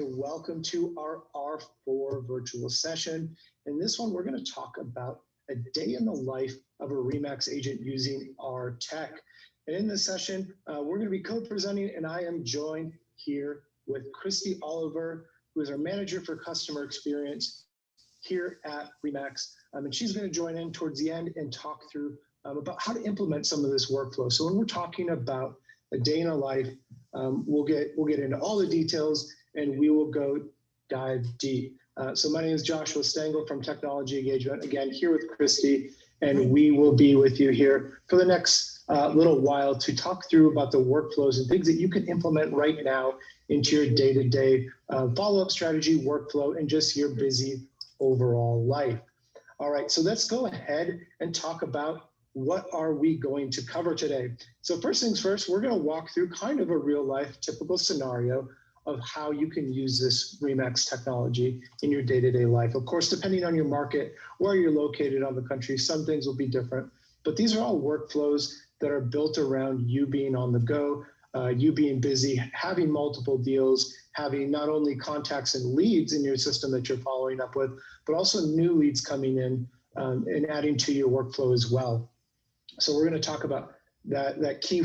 and welcome to our R4 virtual session. In this one, we're going to talk about a day in the life of a RE/MAX agent using our tech. And in this session, we're going to be co-presenting, and I am joined here with Christy Oliver, who is our manager for customer experience here at RE/MAX. And she's going to join in towards the end and talk through about how to implement some of this workflow. So when we're talking about a day in a life, we'll get into all the details and we will go dive deep. So my name is Joshua Stengel from Technology Engagement, again here with Christy, and we will be with you here for the next little while to talk through about the workflows and things that you can implement right now into your day-to-day follow-up strategy, workflow, and just your busy overall life. All right, so let's go ahead and talk about what are we going to cover today. So first things first, we're going to walk through kind of a real life typical scenario of how you can use this RE/MAX technology in your day-to-day life. Of course, depending on your market, where you're located on the country, some things will be different, but these are all workflows that are built around you being on the go, you being busy, having multiple deals, having not only contacts and leads in your system that you're following up with, but also new leads coming in and adding to your workflow as well. So we're going to talk about that key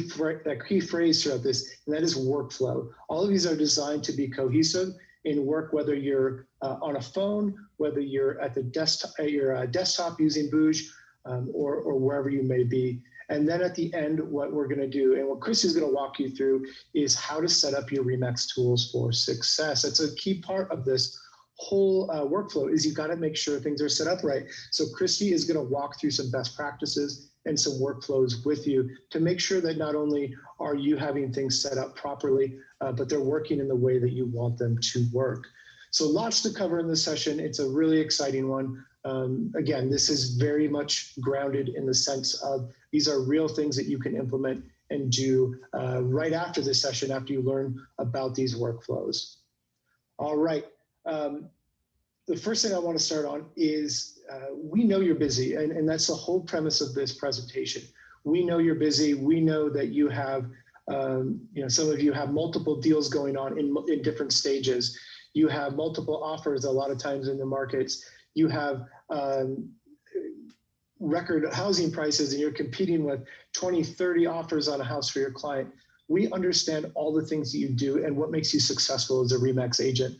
phrase throughout this, and that is workflow. All of these are designed to be cohesive in work, whether you're on a phone, whether you're at the desktop using Booj, or wherever you may be. And then at the end, what we're going to do, and what Chris is going to walk you through, is how to set up your RE/MAX tools for success. That's a key part of this whole workflow, is you've got to make sure things are set up right. So Christy is going to walk through some best practices and some workflows with you to make sure that not only are you having things set up properly, but they're working in the way that you want them to work. So lots to cover in this session. It's a really exciting one. Again, this is very much grounded in the sense of these are real things that you can implement and do right after this session, after you learn about these workflows. All right. The first thing I want to start on is we know you're busy, and that's the whole premise of this presentation. We know you're busy. We know that you have, some of you have multiple deals going on in different stages. You have multiple offers a lot of times in the markets. You have record housing prices, and you're competing with 20, 30 offers on a house for your client. We understand all the things that you do and what makes you successful as a RE/MAX agent.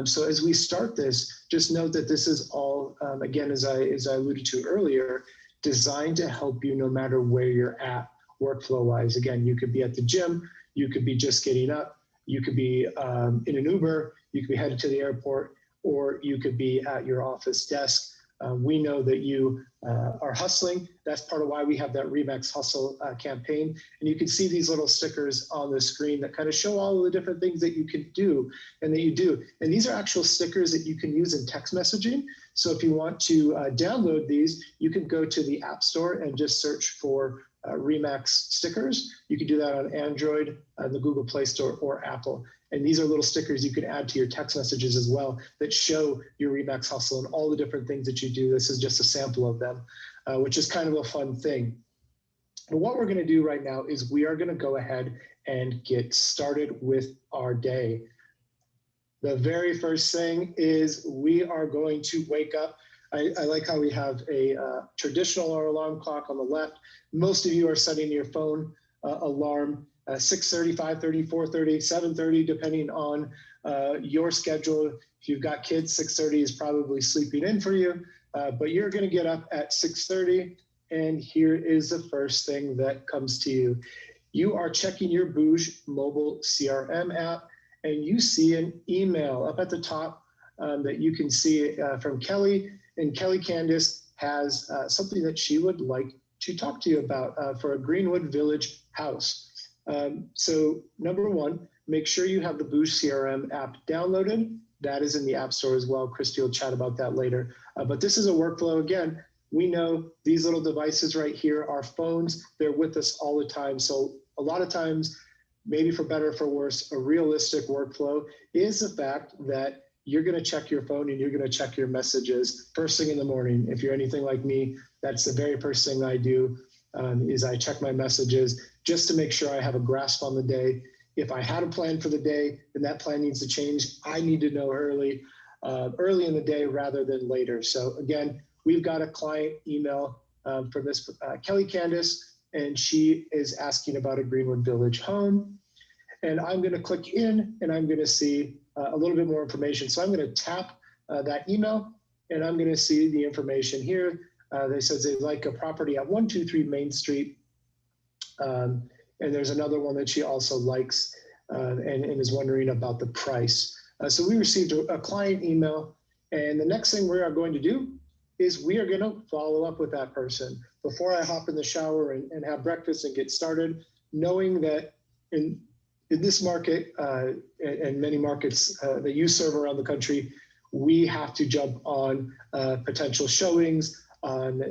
So as we start this, just note that this is all, again, as I alluded to earlier, designed to help you no matter where you're at workflow-wise. Again, you could be at the gym, you could be just getting up, you could be in an Uber, you could be headed to the airport, or you could be at your office desk. We know that you are hustling. That's part of why we have that RE/MAX Hustle campaign. And you can see these little stickers on the screen that kind of show all of the different things that you can do and that you do. And these are actual stickers that you can use in text messaging. So if you want to download these, you can go to the App Store and just search for RE/MAX stickers. You can do that on Android, the Google Play Store, or Apple. And these are little stickers you can add to your text messages as well that show your RE/MAX Hustle and all the different things that you do. This is just a sample of them, which is kind of a fun thing. But what we're going to do right now is we are going to go ahead and get started with our day. The very first thing is we are going to wake up. I like how we have a traditional alarm clock on the left. Most of you are setting your phone alarm 6:30, 5:30, 4:30, 7:30, depending on your schedule. If you've got kids, 6:30 is probably sleeping in for you, but you're going to get up at 6:30, and here is the first thing that comes to you. You are checking your Booj mobile CRM app, and you see an email up at the top that you can see from Kelly, and Kelly Candice has something that she would like to talk to you about for a Greenwood Village house. So number one, make sure you have the Booj CRM app downloaded. That is in the App Store as well. Christy will chat about that later. But this is a workflow. Again, we know these little devices right here are phones. They're with us all the time. So a lot of times, maybe for better or for worse, a realistic workflow is the fact that you're going to check your phone and you're going to check your messages first thing in the morning. If you're anything like me, that's the very first thing I do is I check my messages just to make sure I have a grasp on the day. if I had a plan for the day and that plan needs to change, I need to know early in the day rather than later. So again, we've got a client email from this Kelly Candace, and she is asking about a Greenwood Village home. And I'm going to click in and I'm going to see a little bit more information. So I'm going to tap that email and I'm going to see the information here. They says they like a property at 123 Main Street. And there's another one that she also likes and is wondering about the price. So we received a client email, and the next thing we are going to do is we are going to follow up with that person. Before I hop in the shower and have breakfast and get started, knowing that in this market and many markets that you serve around the country, we have to jump on potential showings, on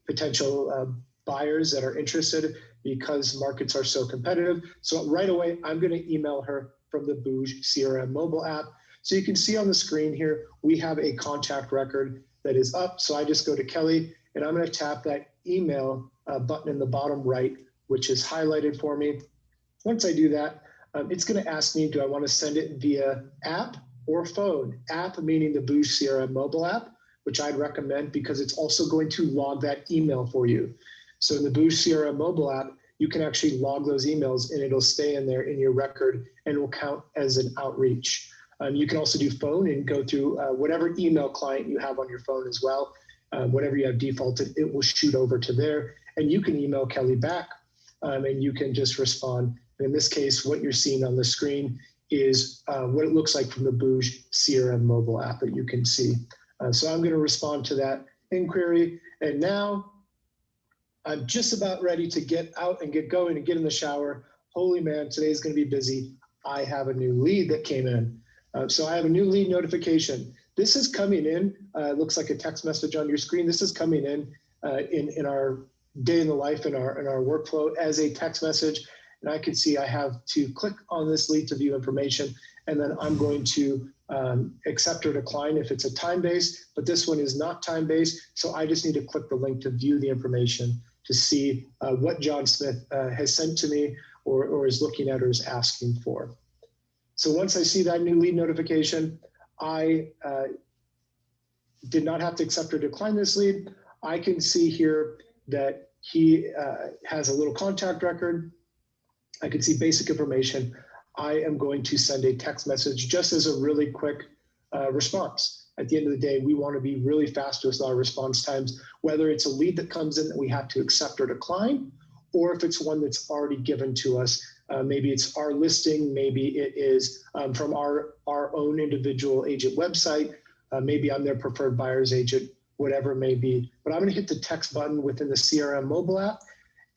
potential buyers that are interested because markets are so competitive. So right away, I'm going to email her from the Booj CRM mobile app. So you can see on the screen here, we have a contact record that is up. So I just go to Kelly and I'm going to tap that email button in the bottom right, which is highlighted for me. Once I do that, it's going to ask me, do I want to send it via app or phone? App meaning the Booj CRM mobile app, which I'd recommend because it's also going to log that email for you. So in the Booj CRM mobile app, you can actually log those emails and it'll stay in there in your record and will count as an outreach. You can also do phone and go through whatever email client you have on your phone as well. Whatever you have defaulted, it will shoot over to there and you can email Kelly back and you can just respond. In this case, what you're seeing on the screen is what it looks like from the Booj CRM mobile app that you can see. So I'm going to respond to that inquiry. And now I'm just about ready to get out and get going and get in the shower. Holy man, today's going to be busy. I have a new lead that came in. So I have a new lead notification. This is coming in. It looks like a text message on your screen. This is coming in our day in the life in our workflow as a text message. And I can see I have to click on this lead to view information. And then I'm going to accept or decline if it's a time-based, but this one is not time-based. So I just need to click the link to view the information to see what John Smith has sent to me or is looking at or is asking for. So once I see that new lead notification, I did not have to accept or decline this lead. I can see here that he has a little contact record. I can see basic information. I am going to send a text message just as a really quick response. At the end of the day, we want to be really fast with our response times, whether it's a lead that comes in that we have to accept or decline, or if it's one that's already given to us. Maybe it's our listing, maybe it is from our own individual agent website, maybe I'm their preferred buyer's agent, whatever it may be. But I'm going to hit the text button within the CRM mobile app,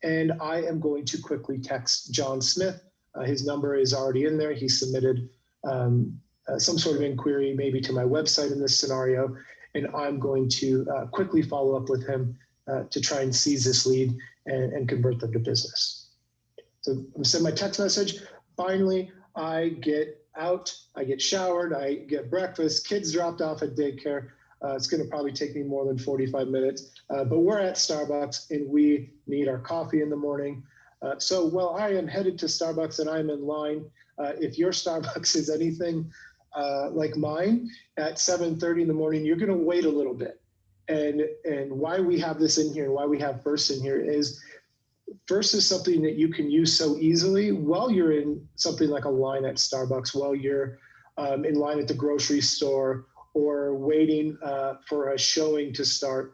and I am going to quickly text John Smith. His number is already in there. He submitted some sort of inquiry, maybe to my website in this scenario, and I'm going to quickly follow up with him to try and seize this lead and convert them to business. So I'm gonna send my text message. Finally, I get out, I get showered, I get breakfast, kids dropped off at daycare. It's gonna probably take me more than 45 minutes, but we're at Starbucks and we need our coffee in the morning. So while I am headed to Starbucks and I'm in line, if your Starbucks is anything like mine, at 7:30 in the morning, you're gonna wait a little bit. And why we have this in here and why we have First in here is First is something that you can use so easily while you're in something like a line at Starbucks, while you're in line at the grocery store or waiting for a showing to start.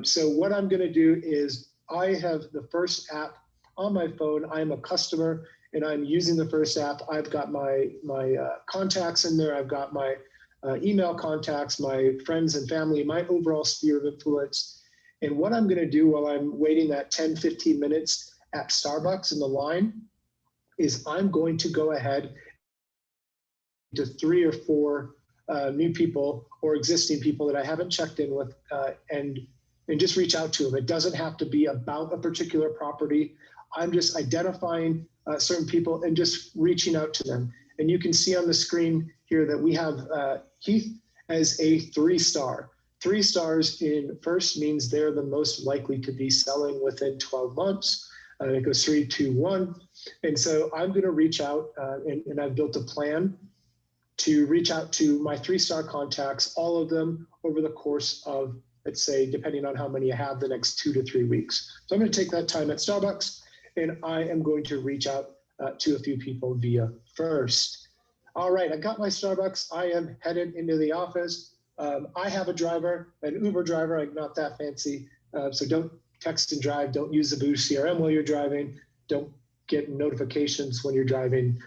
So what I'm gonna do is I have the First app on my phone. I'm a customer and I'm using the First app. I've got my contacts in there. I've got my email contacts, my friends and family, my overall sphere of influence. And what I'm going to do while I'm waiting that 10, 15 minutes at Starbucks in the line is I'm going to go ahead to 3 or 4 new people or existing people that I haven't checked in with and just reach out to them. It doesn't have to be about a particular property. I'm just identifying certain people and just reaching out to them. And you can see on the screen here that we have Heath as a 3-star. 3 stars in First means they're the most likely to be selling within 12 months. It goes 3, 2, 1. And so I'm going to reach out and I've built a plan to reach out to my 3-star contacts, all of them over the course of, let's say, depending on how many I have, the next 2 to 3 weeks. So I'm going to take that time at Starbucks, and I am going to reach out to a few people via First. All right, I got my Starbucks. I am headed into the office. I have a driver, an Uber driver. I'm not that fancy, so don't text and drive. Don't use the Boosh CRM while you're driving. Don't get notifications when you're driving.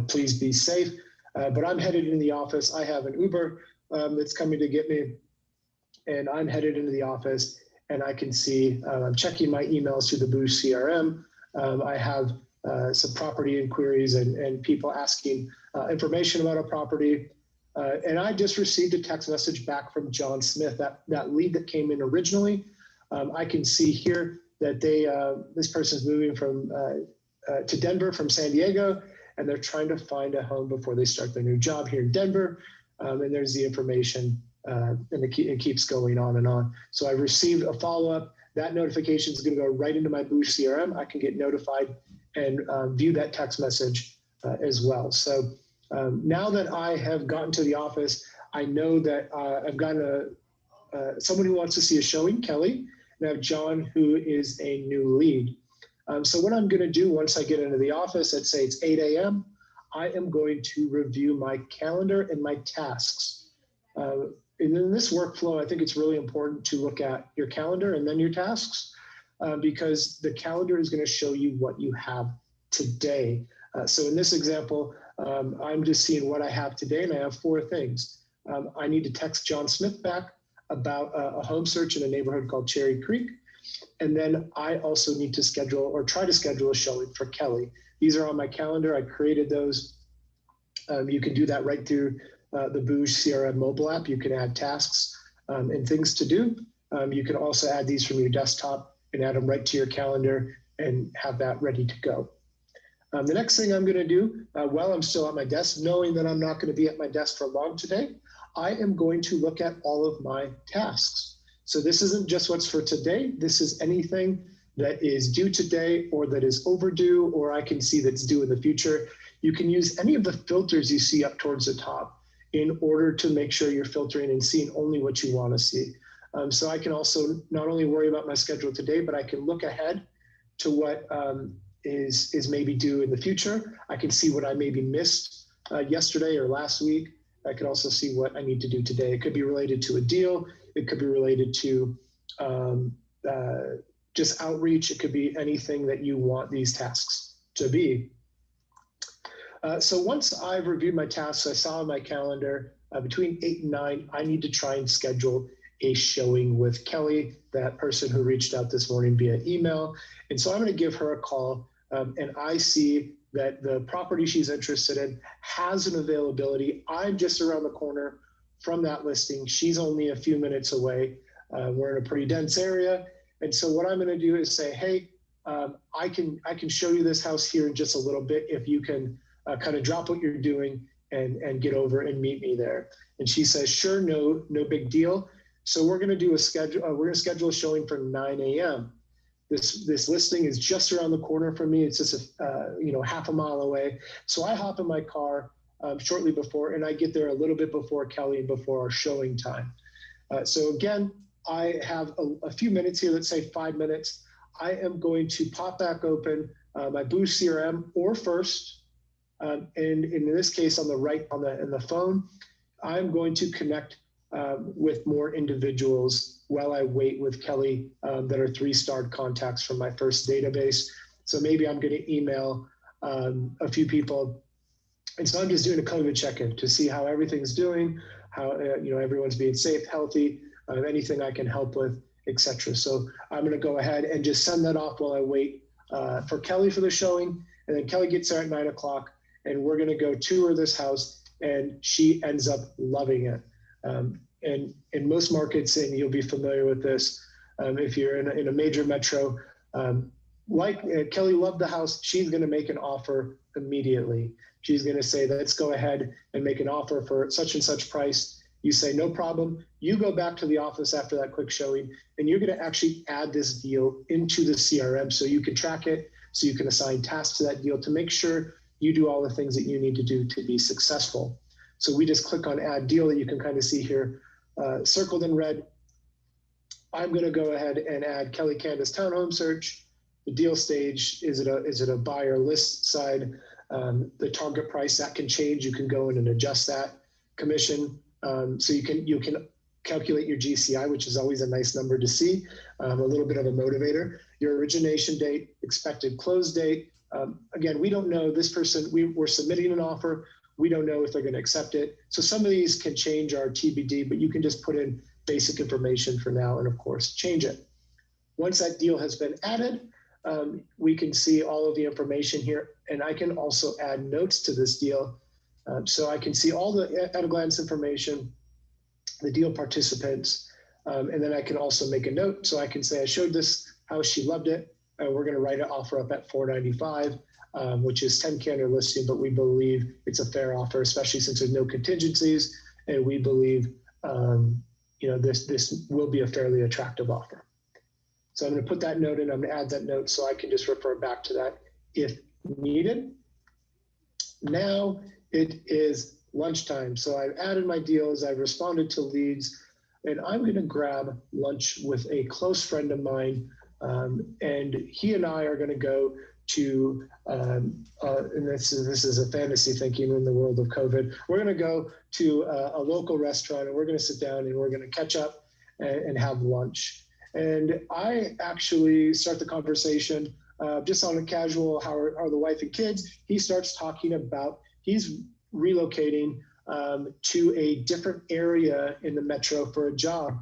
Please be safe. But I'm headed into the office. I have an Uber that's coming to get me, and I'm headed into the office, and I can see I'm checking my emails through the Boosh CRM. I have some property inquiries and people asking information about a property. And I just received a text message back from John Smith, that lead that came in originally. I can see here that this person's moving to Denver from San Diego, and they're trying to find a home before they start their new job here in Denver. And there's the information, and it keeps going on and on. So I received a follow-up. That notification is going to go right into my Boosh CRM. I can get notified and view that text message as well. So now that I have gotten to the office, I know that I've gotten someone who wants to see a showing, Kelly, and I have John, who is a new lead. So what I'm going to do once I get into the office, let's say it's 8 a.m., I am going to review my calendar and my tasks. And in this workflow, I think it's really important to look at your calendar and then your tasks, because the calendar is going to show you what you have today. So in this example, I'm just seeing what I have today, and I have 4 things. I need to text John Smith back about a home search in a neighborhood called Cherry Creek. And then I also need to schedule or try to schedule a showing for Kelly. These are on my calendar. I created those. You can do that right through the Boosh CRM mobile app. You can add tasks and things to do. You can also add these from your desktop and add them right to your calendar and have that ready to go. The next thing I'm going to do while I'm still at my desk, knowing that I'm not going to be at my desk for long today, I am going to look at all of my tasks. So this isn't just what's for today. This is anything that is due today or that is overdue, or I can see that's due in the future. You can use any of the filters you see up towards the top in order to make sure you're filtering and seeing only what you want to see. So I can also not only worry about my schedule today, but I can look ahead to what is maybe due in the future. I can see what I maybe missed yesterday or last week. I can also see what I need to do today. It could be related to a deal. It could be related to just outreach. It could be anything that you want these tasks to be. So once I've reviewed my tasks, I saw on my calendar between 8 and 9, I need to try and schedule a showing with Kelly, that person who reached out this morning via email. And so I'm going to give her a call, and I see that the property she's interested in has an availability. I'm just around the corner from that listing. She's only a few minutes away. We're in a pretty dense area. And so what I'm going to do is say, hey, I can show you this house here in just a little bit if you can kind of drop what you're doing and get over and meet me there. And she says, sure, no big deal. So we're going to do a schedule. We're going to schedule a showing for 9 a.m. This listing is just around the corner from me. It's just half a mile away. So I hop in my car shortly before, and I get there a little bit before Kelly and before our showing time. So again, I have a few minutes here. Let's say 5 minutes. I am going to pop back open my Boosh CRM or First, and in this case on the right in the phone, I'm going to connect with more individuals while I wait with Kelly that are 3-star contacts from my First database. So maybe I'm going to email a few people. And so I'm just doing a COVID check-in to see how everything's doing, how everyone's being safe, healthy, anything I can help with, etc. So I'm going to go ahead and just send that off while I wait for Kelly for the showing. And then Kelly gets there at 9 o'clock, and we're going to go tour this house, and she ends up loving it. And in most markets, and you'll be familiar with this, if you're in a major metro, Kelly loved the house, she's going to make an offer immediately. She's going to say, let's go ahead and make an offer for such and such price. You say, no problem. You go back to the office after that quick showing, and you're going to actually add this deal into the CRM so you can track it, so you can assign tasks to that deal to make sure you do all the things that you need to do to be successful. So we just click on add deal that you can kind of see here, circled in red. I'm going to go ahead and add Kelly Candace townhome search. The deal stage, is it a buy or list side? The target price, that can change. You can go in and adjust that. Commission, so you can calculate your GCI, which is always a nice number to see, a little bit of a motivator. Your origination date, expected close date. Again, we don't know this person, we're submitting an offer. We don't know if they're going to accept it. So some of these can change our TBD, but you can just put in basic information for now and of course change it. Once that deal has been added, we can see all of the information here, and I can also add notes to this deal. So I can see all the at a glance information, the deal participants, and then I can also make a note. So I can say I showed this house, she loved it. We're going to write an offer up at $495, which is 10K under listing, but we believe it's a fair offer, especially since there's no contingencies, and we believe this will be a fairly attractive offer. So I'm going to put that note in. I'm going to add that note so I can just refer back to that if needed. Now it is lunchtime. So I've added my deals. I've responded to leads, and I'm going to grab lunch with a close friend of mine. And he and I are going to go to, and this is a fantasy thinking in the world of COVID. We're going to go to a local restaurant, and we're going to sit down and we're going to catch up and have lunch. And I actually start the conversation just on a casual, how are the wife and kids? He starts talking about he's relocating to a different area in the metro for a job.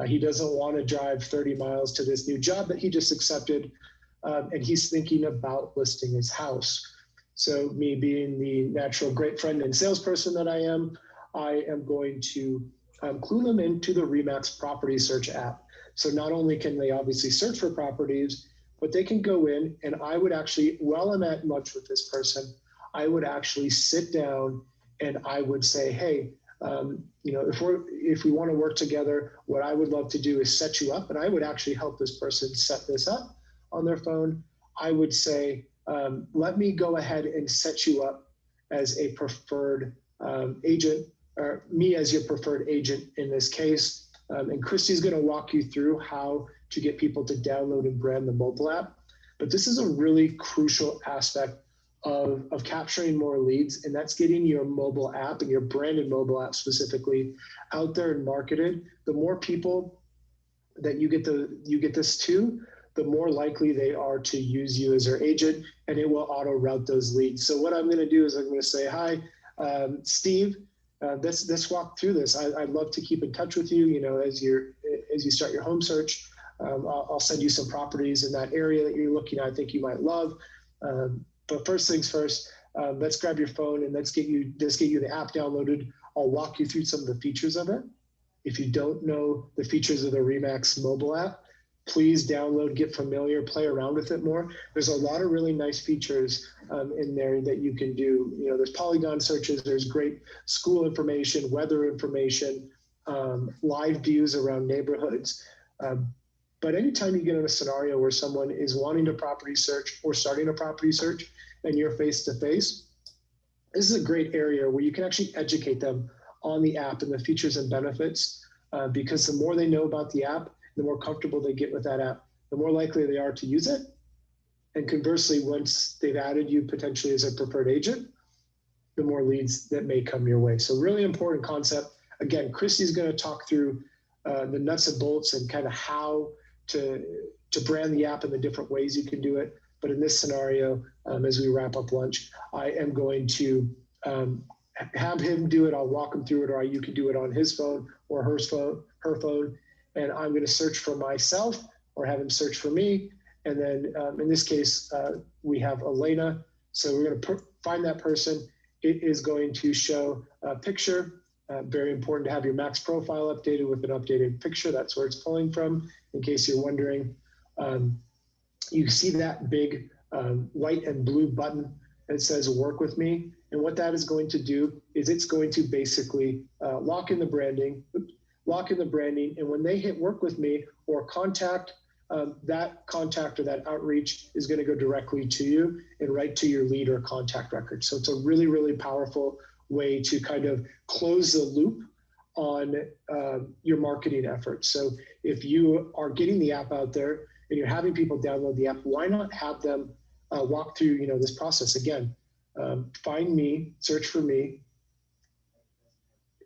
He doesn't want to drive 30 miles to this new job that he just accepted. And he's thinking about listing his house. So me being the natural great friend and salesperson that I am going to clue them into the RE/MAX property search app. So not only can they obviously search for properties, but they can go in, and I would actually, while I'm at lunch with this person, I would actually sit down and I would say, hey, if we want to work together, what I would love to do is set you up, and I would actually help this person set this up on their phone. I would say, let me go ahead and set you up as a preferred agent, or me as your preferred agent in this case. And Christy's going to walk you through how to get people to download and brand the mobile app. But this is a really crucial aspect of capturing more leads, and that's getting your mobile app and your branded mobile app specifically out there and marketed. The more people that you get this to, the more likely they are to use you as their agent, and it will auto route those leads. So what I'm going to do is I'm going to say, hi, Steve. Let's walk through this. I'd love to keep in touch with you. As you start your home search, I'll send you some properties in that area that you're looking at. I think you might love. But first things first, let's grab your phone and let's get you the app downloaded. I'll walk you through some of the features of it. If you don't know the features of the RE/MAX mobile app, please download, get familiar, play around with it more. There's a lot of really nice features in there that you can do. There's polygon searches, there's great school information, weather information, live views around neighborhoods. But anytime you get in a scenario where someone is wanting to property search or starting a property search and you're face-to-face, this is a great area where you can actually educate them on the app and the features and benefits, because the more they know about the app, the more comfortable they get with that app, the more likely they are to use it. And conversely, once they've added you potentially as a preferred agent, the more leads that may come your way. So really important concept. Again, Christy's going to talk through the nuts and bolts and kind of how to brand the app and the different ways you can do it. But in this scenario, as we wrap up lunch, I am going to have him do it. I'll walk him through it, or you can do it on his phone or her phone. And I'm going to search for myself or have him search for me. And then in this case, we have Elena. So we're going to find that person. It is going to show a picture. Very important to have your Max profile updated with an updated picture. That's where it's pulling from, in case you're wondering. You see that big white and blue button that says work with me. And what that is going to do is it's going to basically lock in the branding. And when they hit work with me or contact that contact or that outreach is going to go directly to you and right to your lead or contact record. So it's a really, really powerful way to kind of close the loop on your marketing efforts. So if you are getting the app out there and you're having people download the app, why not have them walk through, this process again? Find me, search for me,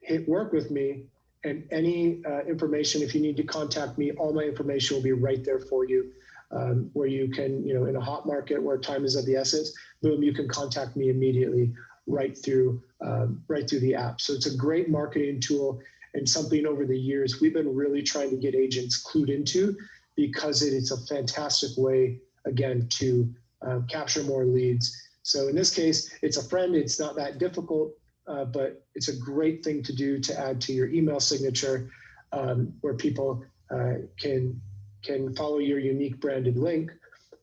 hit work with me, and any information, if you need to contact me, all my information will be right there for you, where you can, in a hot market where time is of the essence, boom, you can contact me immediately right through the app. So it's a great marketing tool and something over the years we've been really trying to get agents clued into, because it's a fantastic way, again, to capture more leads. So in this case, it's a friend. It's not that difficult, but it's a great thing to do to add to your email signature, where people can follow your unique branded link,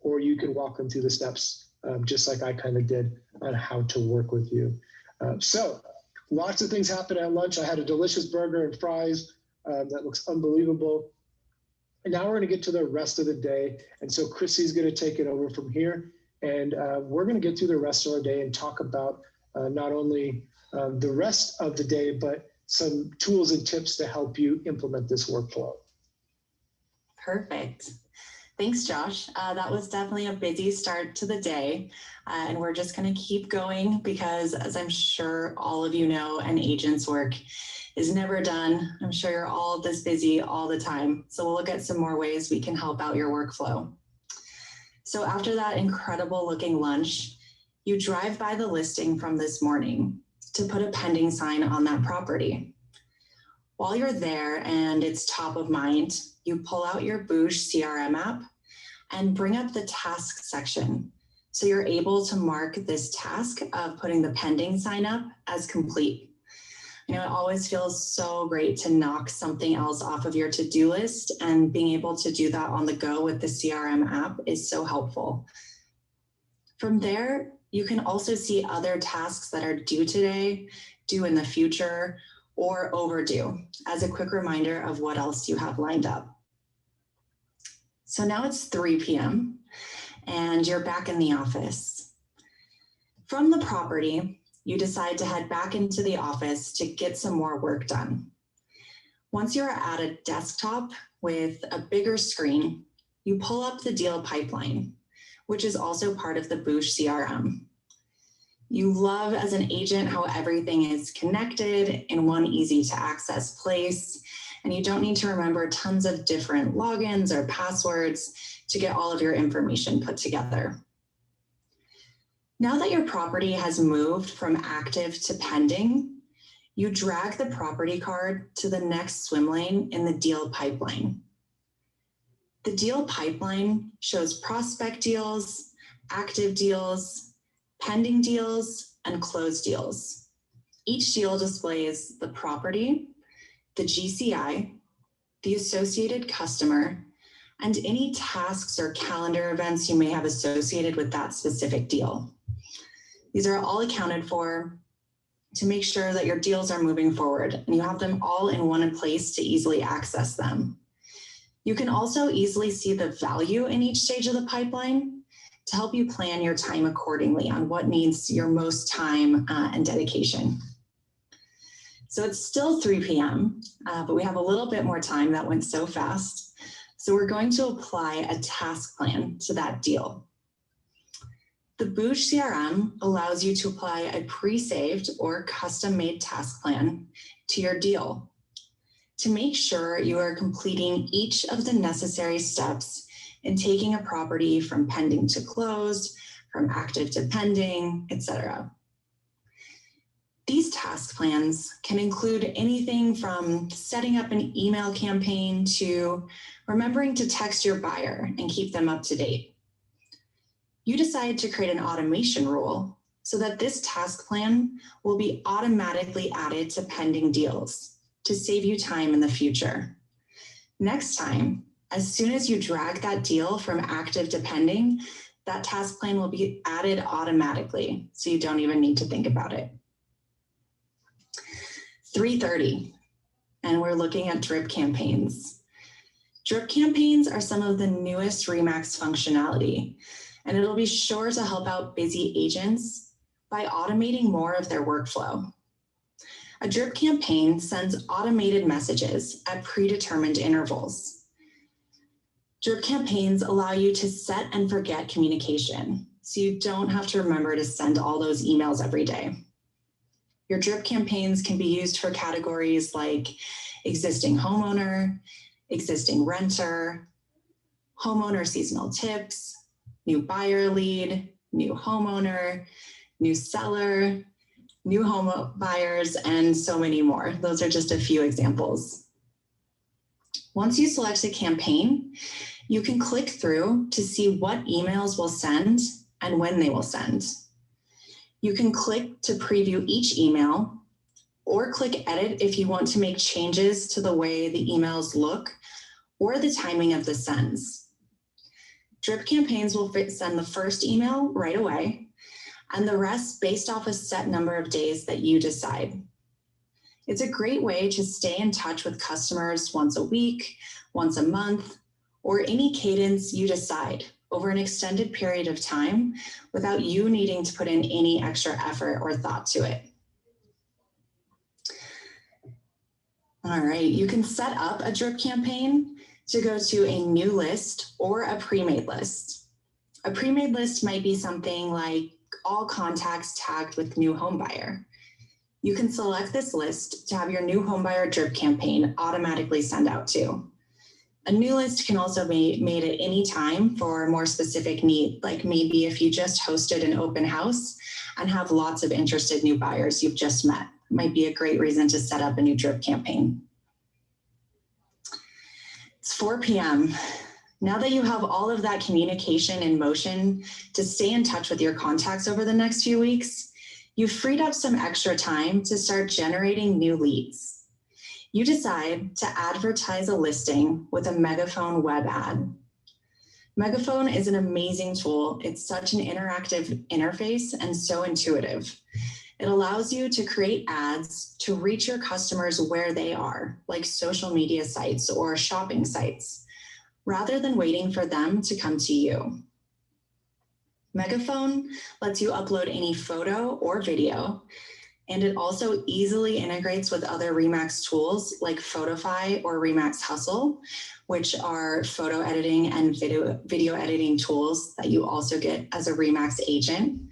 or you can walk them through the steps, just like I kind of did, on how to work with you. So lots of things happened at lunch. I had a delicious burger and fries that looks unbelievable. And now we're going to get to the rest of the day. And so Chrissy's going to take it over from here. And we're going to get through the rest of our day and talk about not only the rest of the day, but some tools and tips to help you implement this workflow. Perfect. Thanks, Josh. That was definitely a busy start to the day. And we're just going to keep going because, as I'm sure all of you know, an agent's work is never done. I'm sure you're all this busy all the time. So we'll look at some more ways we can help out your workflow. So after that incredible looking lunch, you drive by the listing from this morning to put a pending sign on that property. While you're there and it's top of mind, you pull out your Boosh CRM app and bring up the task section. So you're able to mark this task of putting the pending sign up as complete. It always feels so great to knock something else off of your to-do list, and being able to do that on the go with the CRM app is so helpful. From there, you can also see other tasks that are due today, due in the future, or overdue, as a quick reminder of what else you have lined up. So now it's 3 p.m. and you're back in the office. From the property, you decide to head back into the office to get some more work done. Once you're at a desktop with a bigger screen, you pull up the deal pipeline, which is also part of the Boosh CRM. You love as an agent how everything is connected in one easy to access place, and you don't need to remember tons of different logins or passwords to get all of your information put together. Now that your property has moved from active to pending, you drag the property card to the next swim lane in the deal pipeline. The deal pipeline shows prospect deals, active deals, pending deals, and closed deals. Each deal displays the property, the GCI, the associated customer, and any tasks or calendar events you may have associated with that specific deal. These are all accounted for to make sure that your deals are moving forward and you have them all in one place to easily access them. You can also easily see the value in each stage of the pipeline to help you plan your time accordingly on what needs your most time and dedication. So it's still 3 p.m., but we have a little bit more time. That went so fast. So we're going to apply a task plan to that deal. The Boosh CRM allows you to apply a pre-saved or custom-made task plan to your deal to make sure you are completing each of the necessary steps in taking a property from pending to closed, from active to pending, etc. These task plans can include anything from setting up an email campaign to remembering to text your buyer and keep them up to date. You decide to create an automation rule so that this task plan will be automatically added to pending deals to save you time in the future. Next time, as soon as you drag that deal from active to pending, that task plan will be added automatically, so you don't even need to think about it. 3:30, and we're looking at drip campaigns. Drip campaigns are some of the newest RE/MAX functionality, and it'll be sure to help out busy agents by automating more of their workflow. A drip campaign sends automated messages at predetermined intervals. Drip campaigns allow you to set and forget communication, so you don't have to remember to send all those emails every day. Your drip campaigns can be used for categories like existing homeowner, existing renter, homeowner seasonal tips, new buyer lead, new homeowner, new seller, new home buyers, and so many more. Those are just a few examples. Once you select a campaign, you can click through to see what emails will send and when they will send. You can click to preview each email or click edit if you want to make changes to the way the emails look or the timing of the sends. Drip campaigns will send the first email right away and the rest based off a set number of days that you decide. It's a great way to stay in touch with customers once a week, once a month, or any cadence you decide over an extended period of time without you needing to put in any extra effort or thought to it. All right, you can set up a drip campaign to go to a new list or a pre-made list. A pre-made list might be something like all contacts tagged with new home buyer. You can select this list to have your new home buyer drip campaign automatically send out to. A new list can also be made at any time for a more specific need, like maybe if you just hosted an open house and have lots of interested new buyers you've just met. It might be a great reason to set up a new drip campaign. It's 4 p.m. Now that you have all of that communication in motion to stay in touch with your contacts over the next few weeks, you've freed up some extra time to start generating new leads. You decide to advertise a listing with a Megaphone web ad. Megaphone is an amazing tool. It's such an interactive interface and so intuitive. It allows you to create ads to reach your customers where they are, like social media sites or shopping sites, rather than waiting for them to come to you. Megaphone lets you upload any photo or video, and it also easily integrates with other RE/MAX tools like Photofy or RE/MAX Hustle, which are photo editing and video editing tools that you also get as a RE/MAX agent.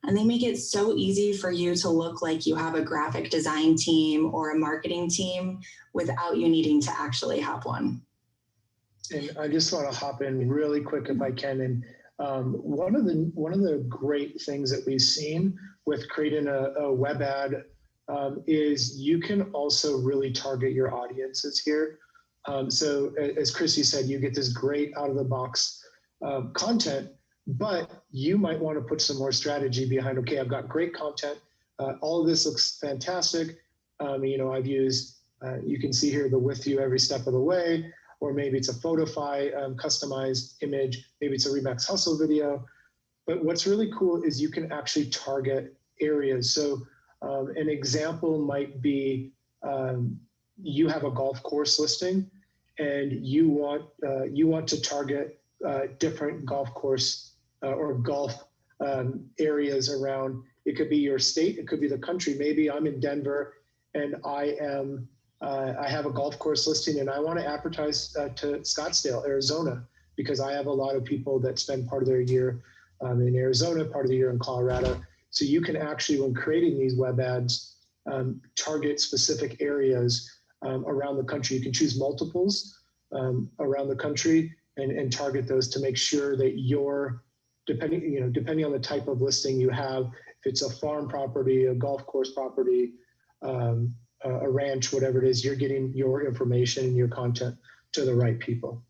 And they make it so easy for you to look like you have a graphic design team or a marketing team without you needing to actually have one. And I just want to hop in really quick if I can. And one of the great things that we've seen with creating a web ad is you can also really target your audiences here. So as Christy said, you get this great out of the box content, but you might want to put some more strategy behind, okay, I've got great content. All of this looks fantastic. I've used, you can see here the with you every step of the way, or maybe it's a Photofy customized image. Maybe it's a RE/MAX Hustle video. But what's really cool is you can actually target areas. So an example might be you have a golf course listing, and you want to target different golf course or golf areas around. It could be your state, it could be the country. Maybe I'm in Denver, and I have a golf course listing, and I want to advertise to Scottsdale, Arizona, because I have a lot of people that spend part of their year in Arizona, part of the year in Colorado. So you can actually, when creating these web ads, target specific areas around the country. You can choose multiples around the country and target those to make sure that you're, depending on the type of listing you have, if it's a farm property, a golf course property, a ranch, whatever it is, you're getting your information and your content to the right people.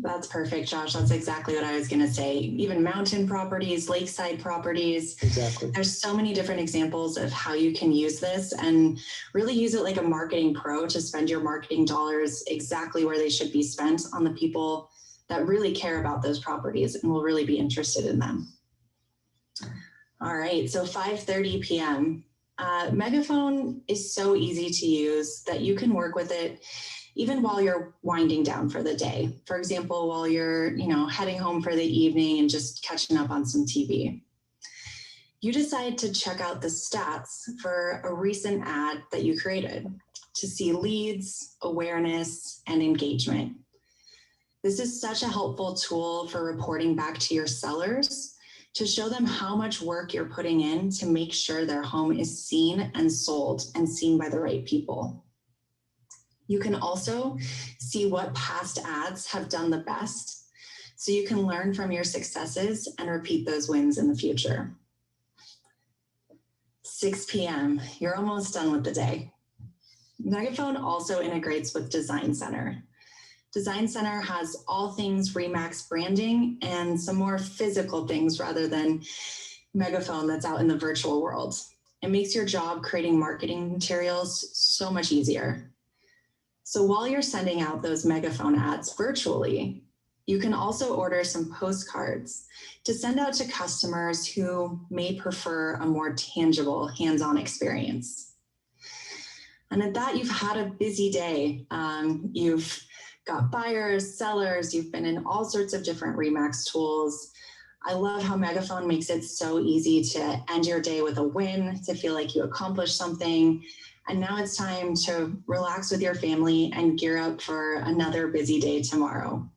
That's perfect, Josh. That's exactly what I was going to say. Even mountain properties, lakeside properties. Exactly. There's so many different examples of how you can use this and really use it like a marketing pro to spend your marketing dollars exactly where they should be spent on the people that really care about those properties and will really be interested in them. All right, so 5:30 p.m. Megaphone is so easy to use that you can work with it even while you're winding down for the day. For example, while you're, heading home for the evening and just catching up on some TV. You decide to check out the stats for a recent ad that you created to see leads, awareness, and engagement. This is such a helpful tool for reporting back to your sellers to show them how much work you're putting in to make sure their home is seen and sold and seen by the right people. You can also see what past ads have done the best, so you can learn from your successes and repeat those wins in the future. 6 p.m., you're almost done with the day. Megaphone also integrates with Design Center. Design Center has all things RE/MAX branding and some more physical things rather than Megaphone that's out in the virtual world. It makes your job creating marketing materials so much easier. So while you're sending out those Megaphone ads virtually, you can also order some postcards to send out to customers who may prefer a more tangible hands-on experience. And at that, you've had a busy day. You've got buyers, sellers, you've been in all sorts of different RE/MAX tools. I love how Megaphone makes it so easy to end your day with a win, to feel like you accomplished something. And now it's time to relax with your family and gear up for another busy day tomorrow.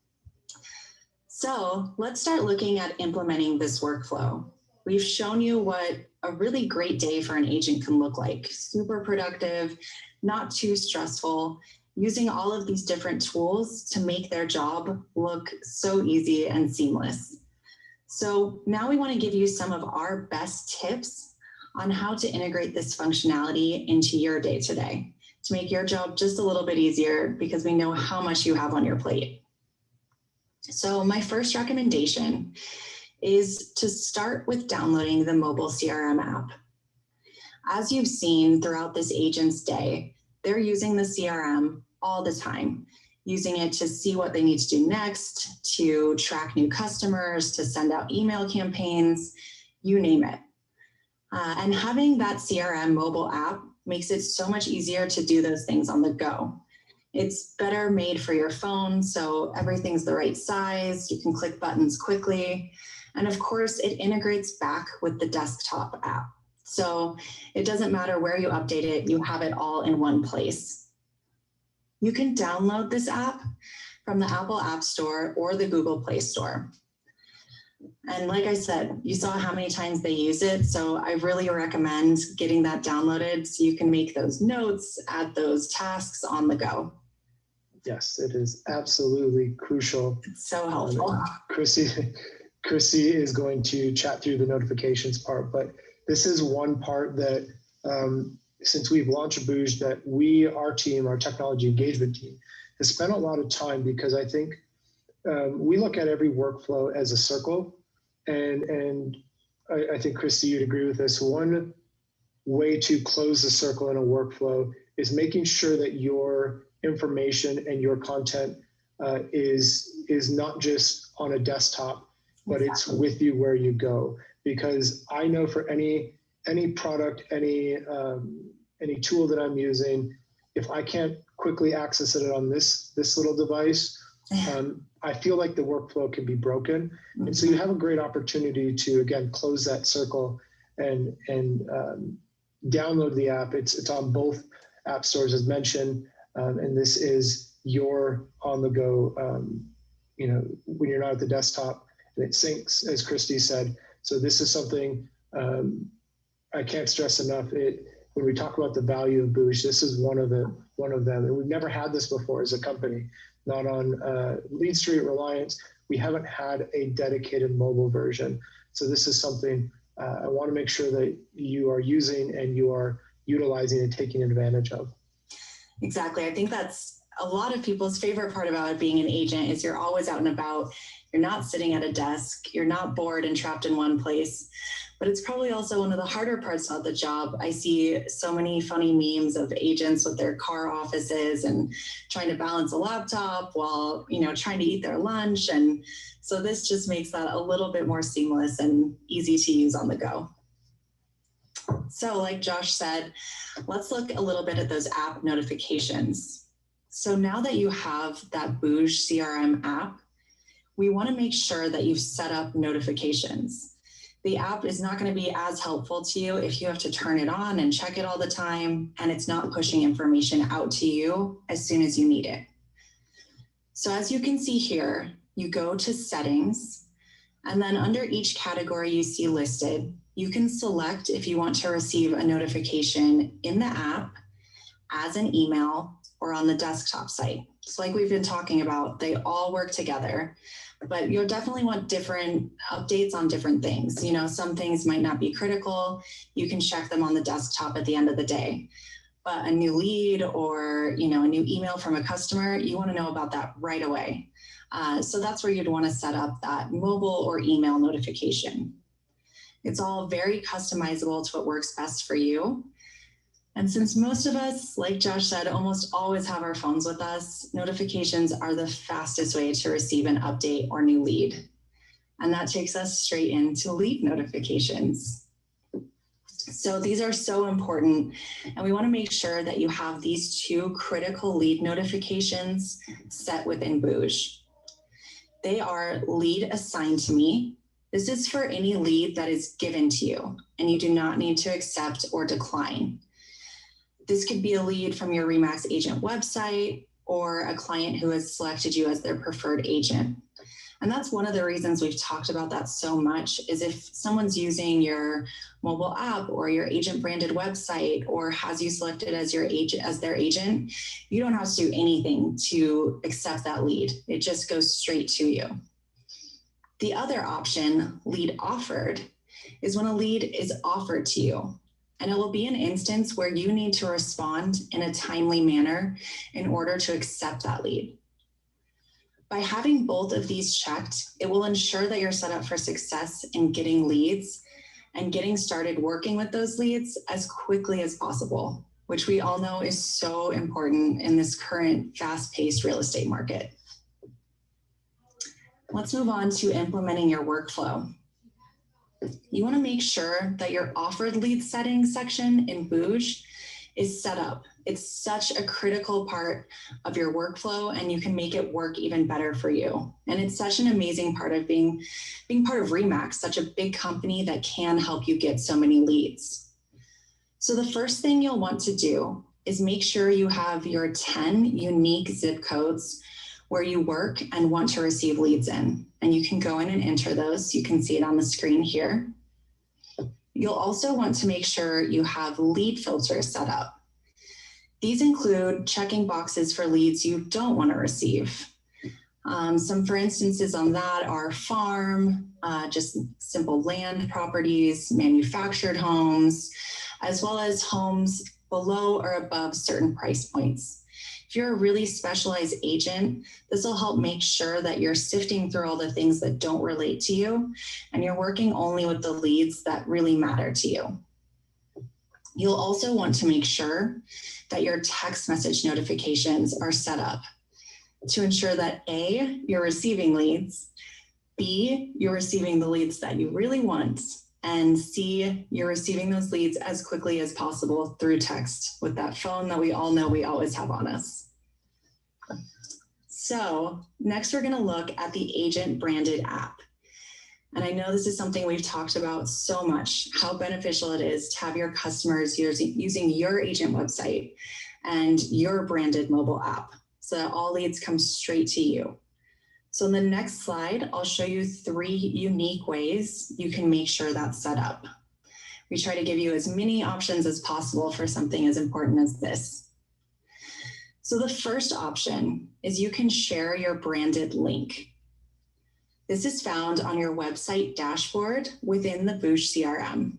So let's start looking at implementing this workflow. We've shown you what a really great day for an agent can look like. Super productive, not too stressful, using all of these different tools to make their job look so easy and seamless. So now we want to give you some of our best tips on how to integrate this functionality into your day-to-day to make your job just a little bit easier, because we know how much you have on your plate. So my first recommendation is to start with downloading the mobile CRM app. As you've seen throughout this agent's day, they're using the CRM all the time, using it to see what they need to do next, to track new customers, to send out email campaigns, you name it. And having that CRM mobile app makes it so much easier to do those things on the go. It's better made for your phone, so everything's the right size, you can click buttons quickly. And of course, it integrates back with the desktop app. So it doesn't matter where you update it, you have it all in one place. You can download this app from the Apple App Store or the Google Play Store. And like I said, you saw how many times they use it. So I really recommend getting that downloaded so you can make those notes, add those tasks on the go. Yes, it is absolutely crucial. It's so helpful. Chrissy is going to chat through the notifications part, but this is one part that since we've launched Booj, that our team, our technology engagement team, has spent a lot of time, because I think we look at every workflow as a circle. And I think, Christy, you'd agree with this. One way to close the circle in a workflow is making sure that your information and your content is not just on a desktop, but it's with you where you go. Because I know for any product, any tool that I'm using, if I can't quickly access it on this little device, I feel like the workflow can be broken. And so you have a great opportunity to, again, close that circle and download the app. It's on both app stores as mentioned. And this is your on the go, when you're not at the desktop, and it syncs, as Christy said. So this is something I can't stress enough. When we talk about the value of Booj, this is one of them. And we've never had this before as a company, not on Lead Street, Reliance. We haven't had a dedicated mobile version. So this is something I want to make sure that you are using and you are utilizing and taking advantage of. Exactly. I think that's a lot of people's favorite part about being an agent is you're always out and about. You're not sitting at a desk. You're not bored and trapped in one place. But it's probably also one of the harder parts of the job. I see so many funny memes of agents with their car offices and trying to balance a laptop while, trying to eat their lunch. And so this just makes that a little bit more seamless and easy to use on the go. So like Josh said, let's look a little bit at those app notifications. So now that you have that Bouge CRM app, we want to make sure that you've set up notifications. The app is not going to be as helpful to you if you have to turn it on and check it all the time, and it's not pushing information out to you as soon as you need it. So as you can see here, you go to settings, and then under each category you see listed, you can select if you want to receive a notification in the app, as an email, or on the desktop site. So like we've been talking about, they all work together, but you'll definitely want different updates on different things. You know, some things might not be critical. You can check them on the desktop at the end of the day. But a new lead or, you know, a new email from a customer, you want to know about that right away. So that's where you'd want to set up that mobile or email notification. It's all very customizable to what works best for you. And since most of us, like Josh said, almost always have our phones with us, notifications are the fastest way to receive an update or new lead. And that takes us straight into lead notifications. So these are so important, and we want to make sure that you have these two critical lead notifications set within Bouge. They are lead assigned to me. This is for any lead that is given to you, and you do not need to accept or decline. This could be a lead from your RE/MAX agent website or a client who has selected you as their preferred agent. And that's one of the reasons we've talked about that so much, is if someone's using your mobile app or your agent branded website or has you selected as your agent, as their agent, you don't have to do anything to accept that lead. It just goes straight to you. The other option, lead offered, is when a lead is offered to you. And it will be an instance where you need to respond in a timely manner in order to accept that lead. By having both of these checked, it will ensure that you're set up for success in getting leads and getting started working with those leads as quickly as possible, which we all know is so important in this current fast-paced real estate market. Let's move on to implementing your workflow. You want to make sure that your offered lead settings section in Bouge is set up. It's such a critical part of your workflow, and you can make it work even better for you. And it's such an amazing part of being part of RE/MAX, such a big company that can help you get so many leads. So the first thing you'll want to do is make sure you have your 10 unique zip codes where you work and want to receive leads in. And you can go in and enter those. You can see it on the screen here. You'll also want to make sure you have lead filters set up. These include checking boxes for leads you don't want to receive. Some for instances on that are farm, just simple land properties, manufactured homes, as well as homes below or above certain price points. If you're a really specialized agent, this will help make sure that you're sifting through all the things that don't relate to you, and you're working only with the leads that really matter to you. You'll also want to make sure that your text message notifications are set up to ensure that A, you're receiving leads, B, you're receiving the leads that you really want, and C, you're receiving those leads as quickly as possible through text with that phone that we all know we always have on us. So next we're going to look at the agent branded app. And I know this is something we've talked about so much, how beneficial it is to have your customers using your agent website and your branded mobile app so that all leads come straight to you. So in the next slide, I'll show you 3 unique ways you can make sure that's set up. We try to give you as many options as possible for something as important as this. So the first option is you can share your branded link. This is found on your website dashboard within the Bouge CRM.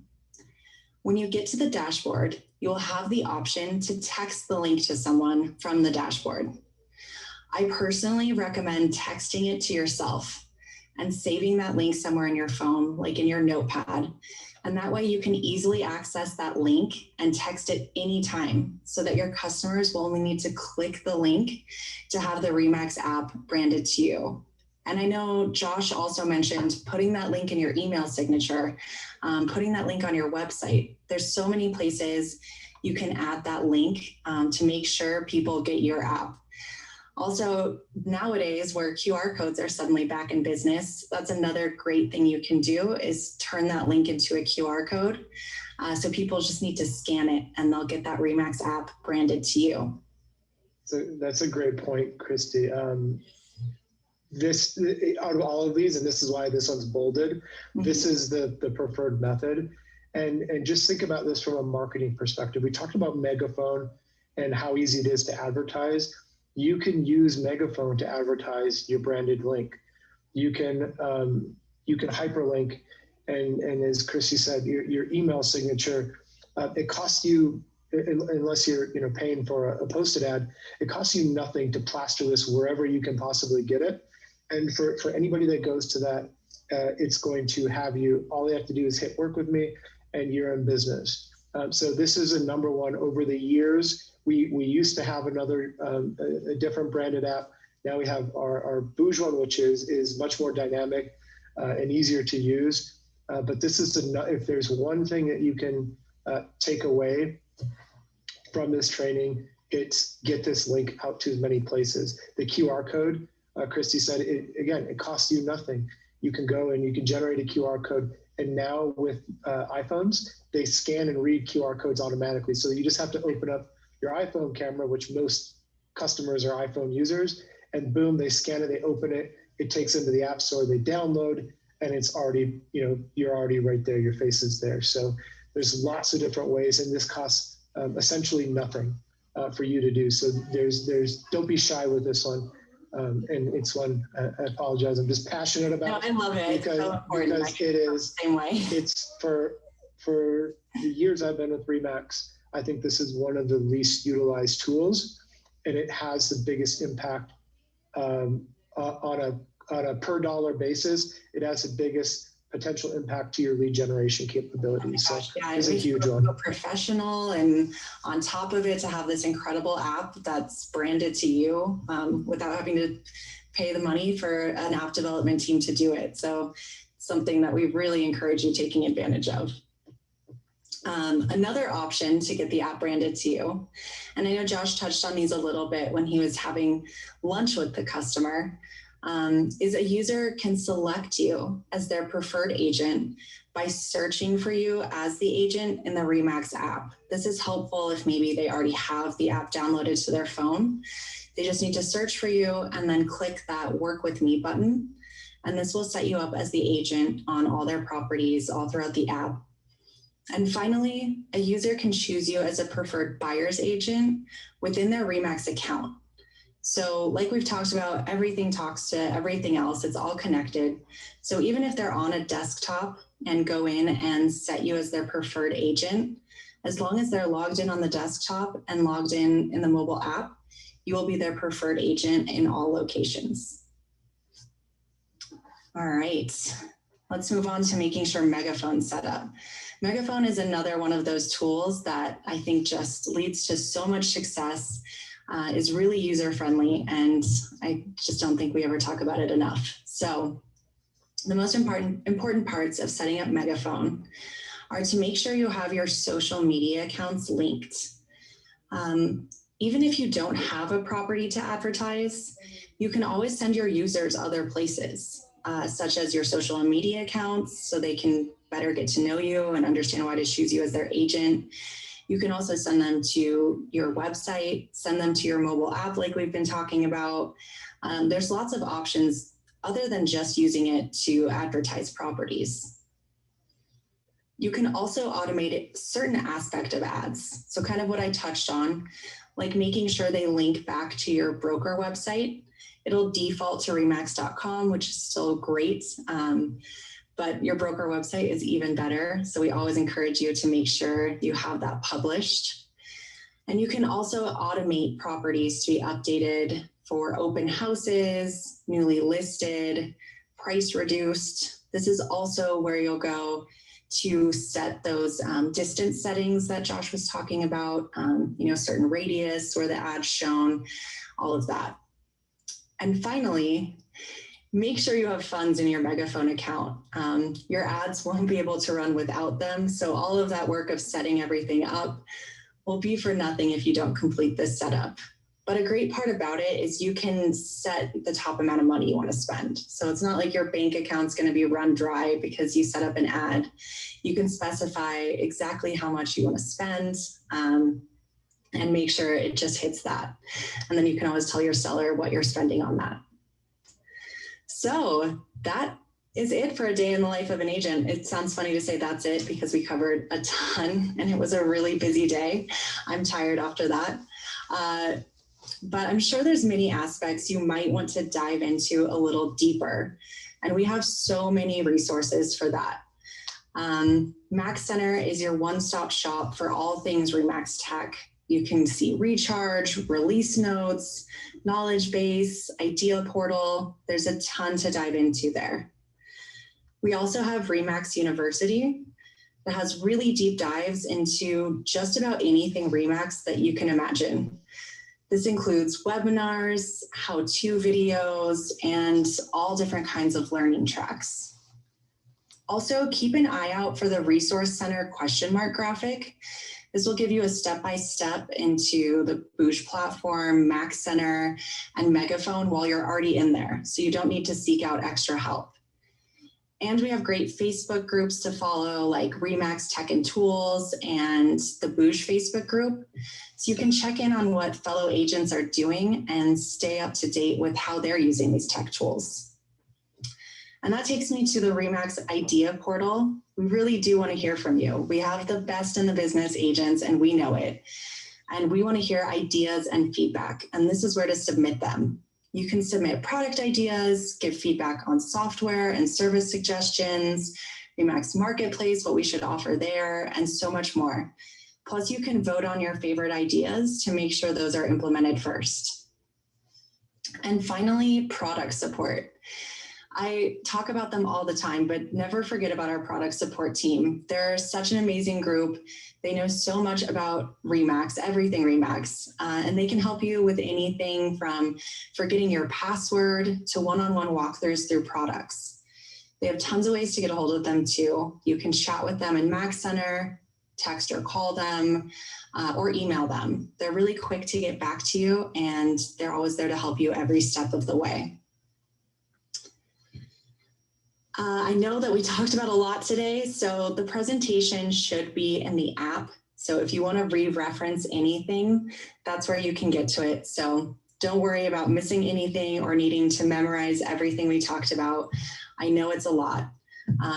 When you get to the dashboard, you'll have the option to text the link to someone from the dashboard. I personally recommend texting it to yourself and saving that link somewhere in your phone, like in your notepad. And that way you can easily access that link and text it anytime so that your customers will only need to click the link to have the RE/MAX app branded to you. And I know Josh also mentioned putting that link in your email signature, putting that link on your website. There's so many places you can add that link to make sure people get your app. Also, nowadays where QR codes are suddenly back in business, that's another great thing you can do is turn that link into a QR code. So people just need to scan it and they'll get that RE/MAX app branded to you. So that's a great point, Christy. This, out of all of these, and this is why this one's bolded, this is the preferred method. And just think about this from a marketing perspective. We talked about Megaphone and how easy it is to advertise. You can use Megaphone to advertise your branded link. You can hyperlink, and as Christy said, your email signature. It costs you, unless you're paying for a posted ad, it costs you nothing to plaster this wherever you can possibly get it. And for anybody that goes to that, it's going to have you, all they have to do is hit work with me and you're in business. So this is a number one. Over the years, we used to have another, a different branded app. Now we have our Bouge one, which is much more dynamic and easier to use. But this is, if there's one thing that you can take away from this training, it's get this link out to as many places. The QR code, Christy said, it costs you nothing. You can go and you can generate a QR code. And now with iPhones, they scan and read QR codes automatically. So you just have to open up your iPhone camera, which most customers are iPhone users, and boom, they scan it, they open it, it takes them to the App Store, they download, and it's already, you're already right there, your face is there. So there's lots of different ways, and this costs essentially nothing for you to do. So don't be shy with this one. And it's one, I apologize, I'm just passionate about. No, I love it. Because, it's so important. because it is, same way. it's for the years I've been with RE/MAX, I think this is one of the least utilized tools, and it has the biggest impact on a per dollar basis. It has the biggest potential impact to your lead generation capabilities. Oh gosh, yeah, it's a huge one. Professional, and on top of it, to have this incredible app that's branded to you without having to pay the money for an app development team to do it. So something that we really encourage you taking advantage of. Another option to get the app branded to you, and I know Josh touched on these a little bit when he was having lunch with the customer, is a user can select you as their preferred agent by searching for you as the agent in the RE/MAX app. This is helpful if maybe they already have the app downloaded to their phone. They just need to search for you and then click that Work With Me button. And this will set you up as the agent on all their properties all throughout the app. And finally, a user can choose you as a preferred buyer's agent within their RE/MAX account. So like we've talked about, everything talks to everything else. It's all connected. So even if they're on a desktop and go in and set you as their preferred agent, as long as they're logged in on the desktop and logged in the mobile app, you will be their preferred agent in all locations. All right, let's move on to making sure Megaphone's set up. Megaphone is another one of those tools that I think just leads to so much success, is really user-friendly, and I just don't think we ever talk about it enough. So the most important parts of setting up Megaphone are to make sure you have your social media accounts linked. Even if you don't have a property to advertise, you can always send your users other places, such as your social media accounts, so they can better get to know you and understand why to choose you as their agent. You can also send them to your website, send them to your mobile app like we've been talking about. There's lots of options other than just using it to advertise properties. You can also automate a certain aspect of ads. So kind of what I touched on, like making sure they link back to your broker website. It'll default to remax.com, which is still great. But your broker website is even better. So we always encourage you to make sure you have that published. And you can also automate properties to be updated for open houses, newly listed, price reduced. This is also where you'll go to set those distance settings that Josh was talking about, certain radius where the ad's shown, all of that. And finally, make sure you have funds in your Megaphone account. Your ads won't be able to run without them. So all of that work of setting everything up will be for nothing if you don't complete this setup. But a great part about it is you can set the top amount of money you want to spend. So it's not like your bank account's going to be run dry because you set up an ad. You can specify exactly how much you want to spend and make sure it just hits that. And then you can always tell your seller what you're spending on that. So that is it for a day in the life of an agent. It sounds funny to say that's it because we covered a ton and it was a really busy day. I'm tired after that. But I'm sure there's many aspects you might want to dive into a little deeper. And we have so many resources for that. Max Center is your one-stop shop for all things RE/MAX tech. You can see recharge, release notes, knowledge base, idea portal. There's a ton to dive into there. We also have RE/MAX University that has really deep dives into just about anything RE/MAX that you can imagine. This includes webinars, how-to videos, and all different kinds of learning tracks. Also, keep an eye out for the Resource Center question mark graphic. This will give you a step-by-step into the Boosh platform, Max Center, and Megaphone while you're already in there, so you don't need to seek out extra help. And we have great Facebook groups to follow, like RE/MAX Tech and Tools and the Boosh Facebook group. So you can check in on what fellow agents are doing and stay up to date with how they're using these tech tools. And that takes me to the RE/MAX Idea Portal. We really do want to hear from you. We have the best in the business agents, and we know it. And we want to hear ideas and feedback, and this is where to submit them. You can submit product ideas, give feedback on software and service suggestions, RE/MAX Marketplace, what we should offer there, and so much more. Plus, you can vote on your favorite ideas to make sure those are implemented first. And finally, product support. I talk about them all the time, but never forget about our product support team. They're such an amazing group. They know so much about RE/MAX, everything RE/MAX, and they can help you with anything from forgetting your password to one-on-one walkthroughs through products. They have tons of ways to get a hold of them too. You can chat with them in Max Center, text or call them, or email them. They're really quick to get back to you, and they're always there to help you every step of the way. I know that we talked about a lot today, so the presentation should be in the app. So if you want to re-reference anything, that's where you can get to it. So don't worry about missing anything or needing to memorize everything we talked about. I know it's a lot,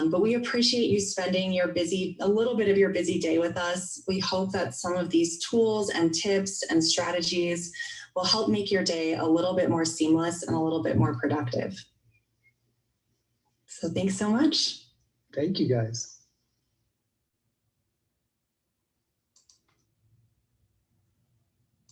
but we appreciate you spending a little bit of your busy day with us. We hope that some of these tools and tips and strategies will help make your day a little bit more seamless and a little bit more productive. So thanks so much. Thank you, guys.